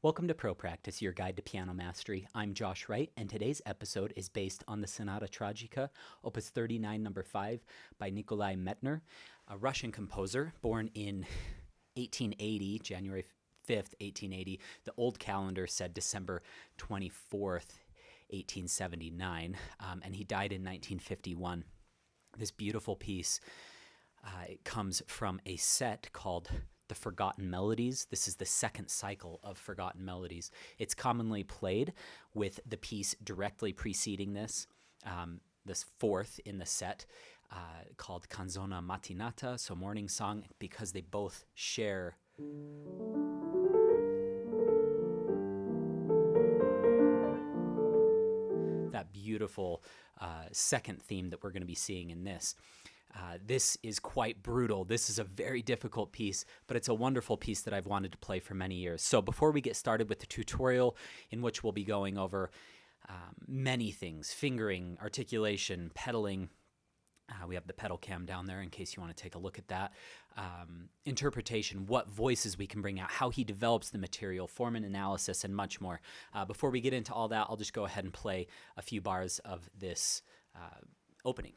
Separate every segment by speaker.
Speaker 1: Welcome to Pro Practice, your guide to piano mastery. I'm Josh Wright, and today's episode is based on the Sonata Tragica, Op.39 No.5 by Nikolai Medtner, a Russian composer born in 1880, January 5th, 1880. The old calendar said December 24th, 1879, and he died in 1951. This beautiful piece it comes from a set called The Forgotten Melodies. This is the second cycle of Forgotten Melodies. It's commonly played with the piece directly preceding this fourth in the set, called Canzone Mattinata, so morning song, because they both share that beautiful second theme that we're going to be seeing in this. This is quite brutal. This is a very difficult piece, but it's a wonderful piece that I've wanted to play for many years. So before we get started with the tutorial, in which we'll be going over many things: fingering, articulation, pedaling. We have the pedal cam down there in case you want to take a look at that. Interpretation, what voices we can bring out, how he develops the material, form and analysis, and much more. Before we get into all that, I'll just go ahead and play a few bars of this opening.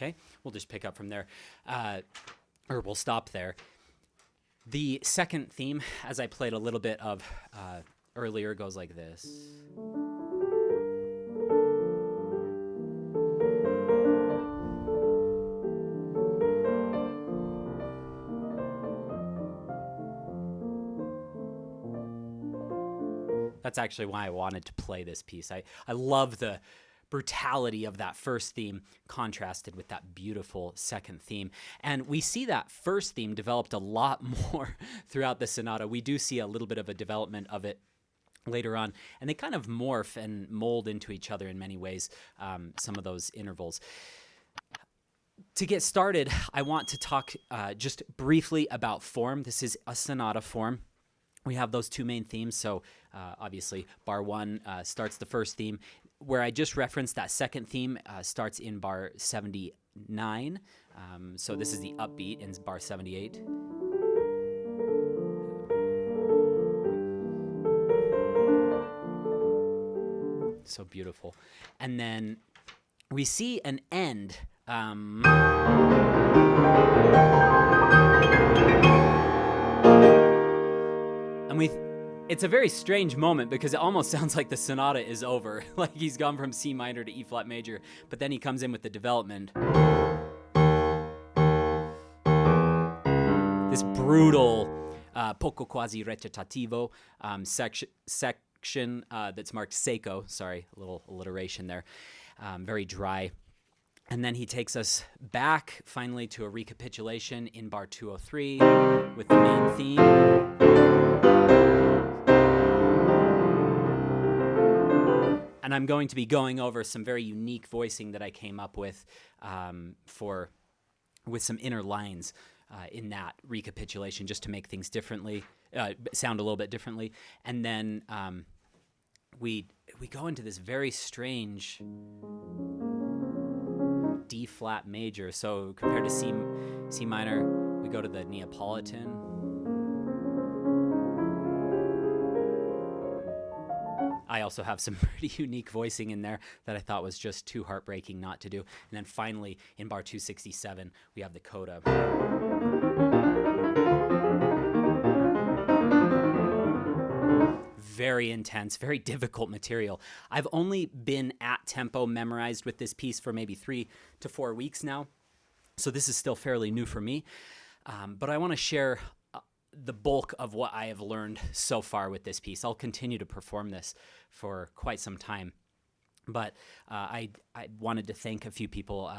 Speaker 1: Okay, we'll just pick up from there, or we'll stop there. The second theme, as I played a little bit of earlier, goes like this. That's actually why I wanted to play this piece. I love the brutality of that first theme contrasted with that beautiful second theme. And we see that first theme developed a lot more throughout the sonata. We do see a little bit of a development of it later on, and they kind of morph and mold into each other in many ways, some of those intervals. To get started, I want to talk just briefly about form. This is a sonata form. We have those two main themes, so obviously bar 1 starts the first theme. Where I just referenced, that second theme starts in bar 79. So this is the upbeat in bar 78. So beautiful. And then we see an end. It's a very strange moment because it almost sounds like the sonata is over, like he's gone from C minor to E flat major, but then he comes in with the development. This brutal poco quasi recitativo section that's marked secco, sorry, a little alliteration there, very dry. And then he takes us back finally to a recapitulation in bar 203 with the main theme. And I'm going to be going over some very unique voicing that I came up with with some inner lines in that recapitulation, just to make things differently, sound a little bit differently. And then we go into this very strange D flat major. So compared to C minor, we go to the Neapolitan. I also have some pretty unique voicing in there that I thought was just too heartbreaking not to do. And then finally, in bar 267, we have the coda. Very intense, very difficult material. I've only been at tempo memorized with this piece for maybe 3 to 4 weeks now, so this is still fairly new for me. But I want to share the bulk of what I have learned so far with this piece. I'll continue to perform this for quite some time. But I wanted to thank a few people,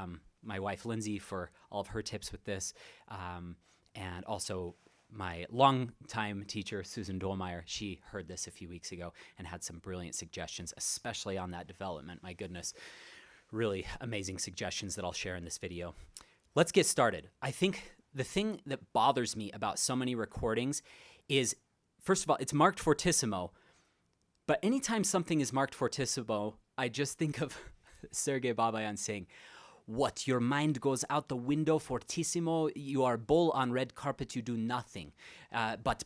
Speaker 1: my wife Lindsay for all of her tips with this, and also my longtime teacher, Susan Dolmeyer, she heard this a few weeks ago and had some brilliant suggestions, especially on that development. My goodness, really amazing suggestions that I'll share in this video. Let's get started. I think the thing that bothers me about so many recordings is, first of all, it's marked fortissimo, but anytime something is marked fortissimo, I just think of Sergei Babayan saying, "What, your mind goes out the window fortissimo? You are bull on red carpet, you do nothing but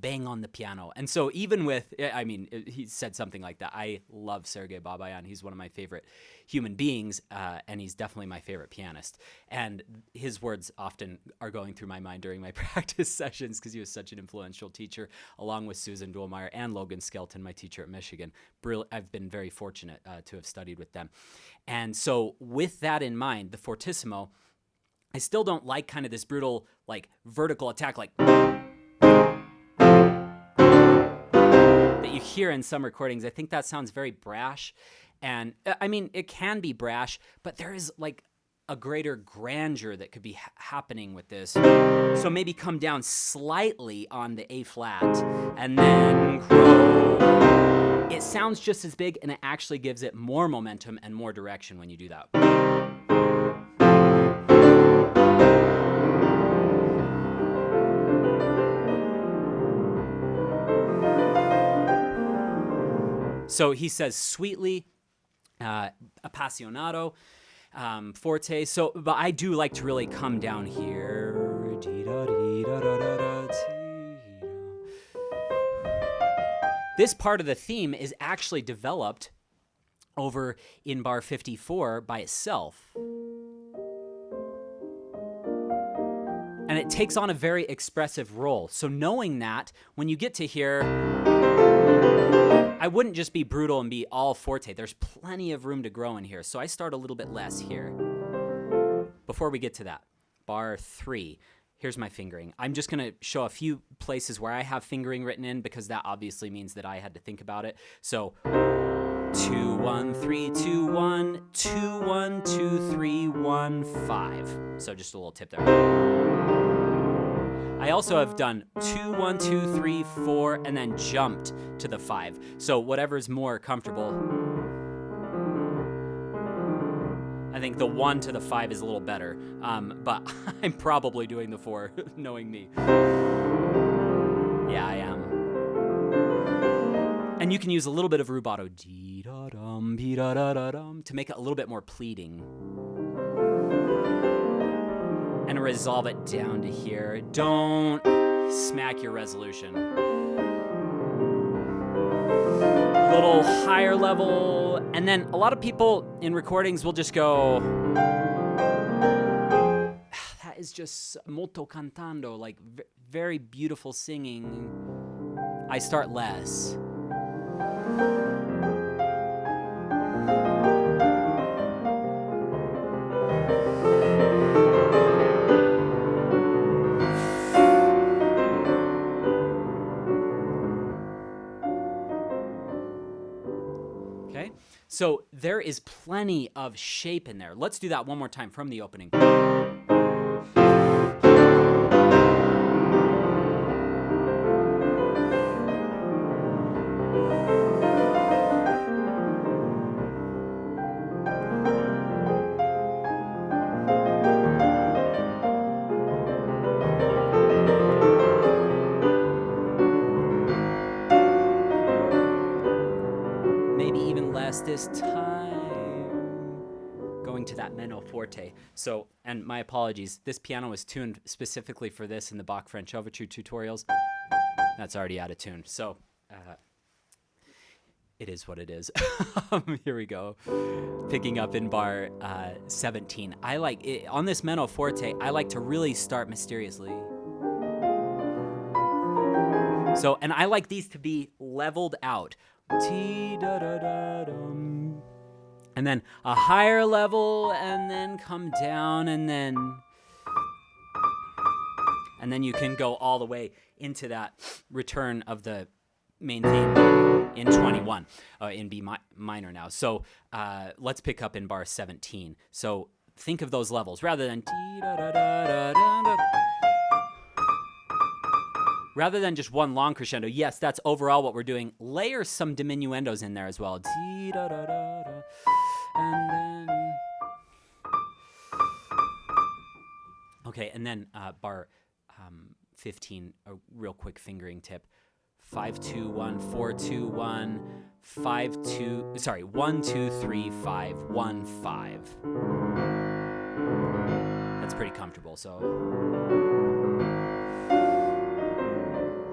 Speaker 1: bang on the piano." And so even with, I mean, he said something like that. I love Sergei Babayan. He's one of my favorite human beings, and he's definitely my favorite pianist. And his words often are going through my mind during my practice sessions because he was such an influential teacher, along with Susan Dolmeyer and Logan Skelton, my teacher at Michigan. I've been very fortunate to have studied with them. And so with that in mind, the fortissimo, I still don't like kind of this brutal, like, vertical attack, like, that you hear in some recordings. I think that sounds very brash. And I mean, it can be brash, but there is like a greater grandeur that could be happening with this. So maybe come down slightly on the A flat and then grow. It sounds just as big, and it actually gives it more momentum and more direction when you do that. So he says sweetly, appassionato, forte. So, but I do like to really come down here. This part of the theme is actually developed over in bar 54 by itself. And it takes on a very expressive role. So knowing that, when you get to here, I wouldn't just be brutal and be all forte. There's plenty of room to grow in here. So I start a little bit less here. Before we get to that, bar 3. Here's my fingering. I'm just going to show a few places where I have fingering written in because that obviously means that I had to think about it. So 2 1 3 2 1 2 1 2 3 1 5. So just a little tip there. I also have done 2 1 2 3 4 and then jumped to the 5. So whatever's more comfortable. I think the 1 to the 5 is a little better, but I'm probably doing the 4, knowing me. Yeah, I am. And you can use a little bit of rubato to make it a little bit more pleading. And resolve it down to here. Don't smack your resolution. A little higher level. And then a lot of people in recordings will just go, that is just molto cantando, like very beautiful singing. I start less. So there is plenty of shape in there. Let's do that one more time from the opening. This time going to that meno forte. So, and my apologies, this piano was tuned specifically for this in the Bach French Overture tutorials. That's already out of tune. So it is what it is. Here we go. Picking up in bar 17. I like it, on this meno forte, I like to really start mysteriously. So, and I like these to be leveled out. And then a higher level, and then come down, and then you can go all the way into that return of the main theme in 21, in B minor now. So let's pick up in bar 17. So think of those levels rather than rather than just one long crescendo, yes, that's overall what we're doing. Layer some diminuendos in there as well. And then... Okay, and then bar 15, a real quick fingering tip. 5, 2, 1, 4, 2, 1, 5, 2, sorry, 1, 2, 3, 5, 1, 5. That's pretty comfortable, so.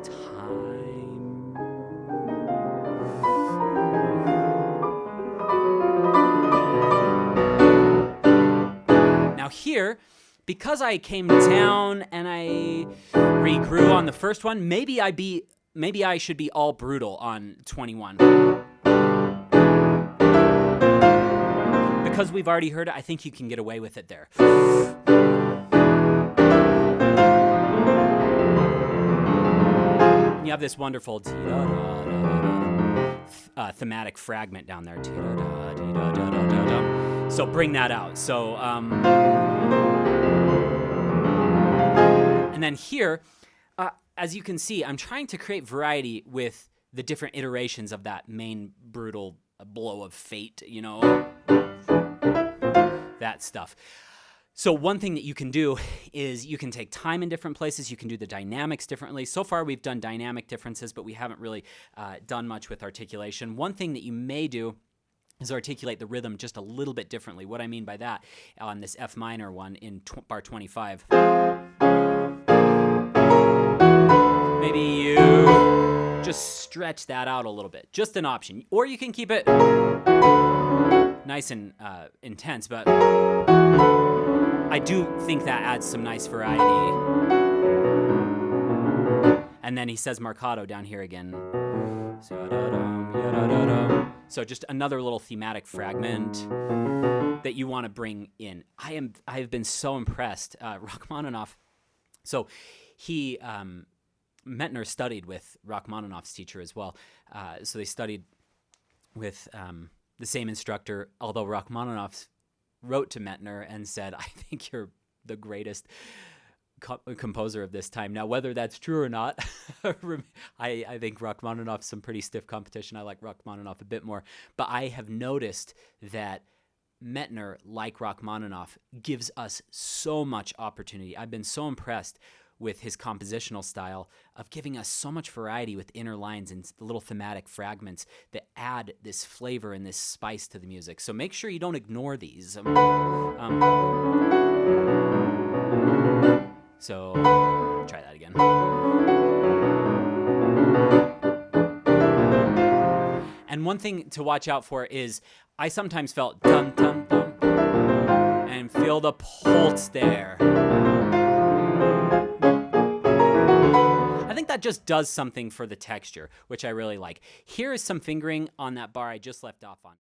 Speaker 1: Time. Now here, because I came down and I regrew on the first one, maybe I should be all brutal on 21. Because we've already heard it, I think you can get away with it there. You have this wonderful thematic fragment down there. So bring that out. So, and then here, as you can see, I'm trying to create variety with the different iterations of that main brutal blow of fate, you know, that stuff. So one thing that you can do is you can take time in different places. You can do the dynamics differently. So far, we've done dynamic differences, but we haven't really done much with articulation. One thing that you may do is articulate the rhythm just a little bit differently. What I mean by that, on this F minor one in bar 25, maybe you just stretch that out a little bit. Just an option. Or you can keep it nice and intense, but I do think that adds some nice variety. And then he says marcato down here again. So just another little thematic fragment that you want to bring in. I've been so impressed. Rachmaninoff, so he, Medtner studied with Rachmaninoff's teacher as well. So they studied with the same instructor, although Rachmaninoff wrote to Medtner and said, I think you're the greatest composer of this time. Now, whether that's true or not, I think Rachmaninoff's some pretty stiff competition. I like Rachmaninoff a bit more. But I have noticed that Medtner, like Rachmaninoff, gives us so much opportunity. I've been so impressed with his compositional style of giving us so much variety with inner lines and little thematic fragments that add this flavor and this spice to the music. So make sure you don't ignore these. So try that again. And one thing to watch out for is I sometimes felt dum dum dum and feel the pulse there. I think that just does something for the texture, which I really like. Here is some fingering on that bar I just left off on.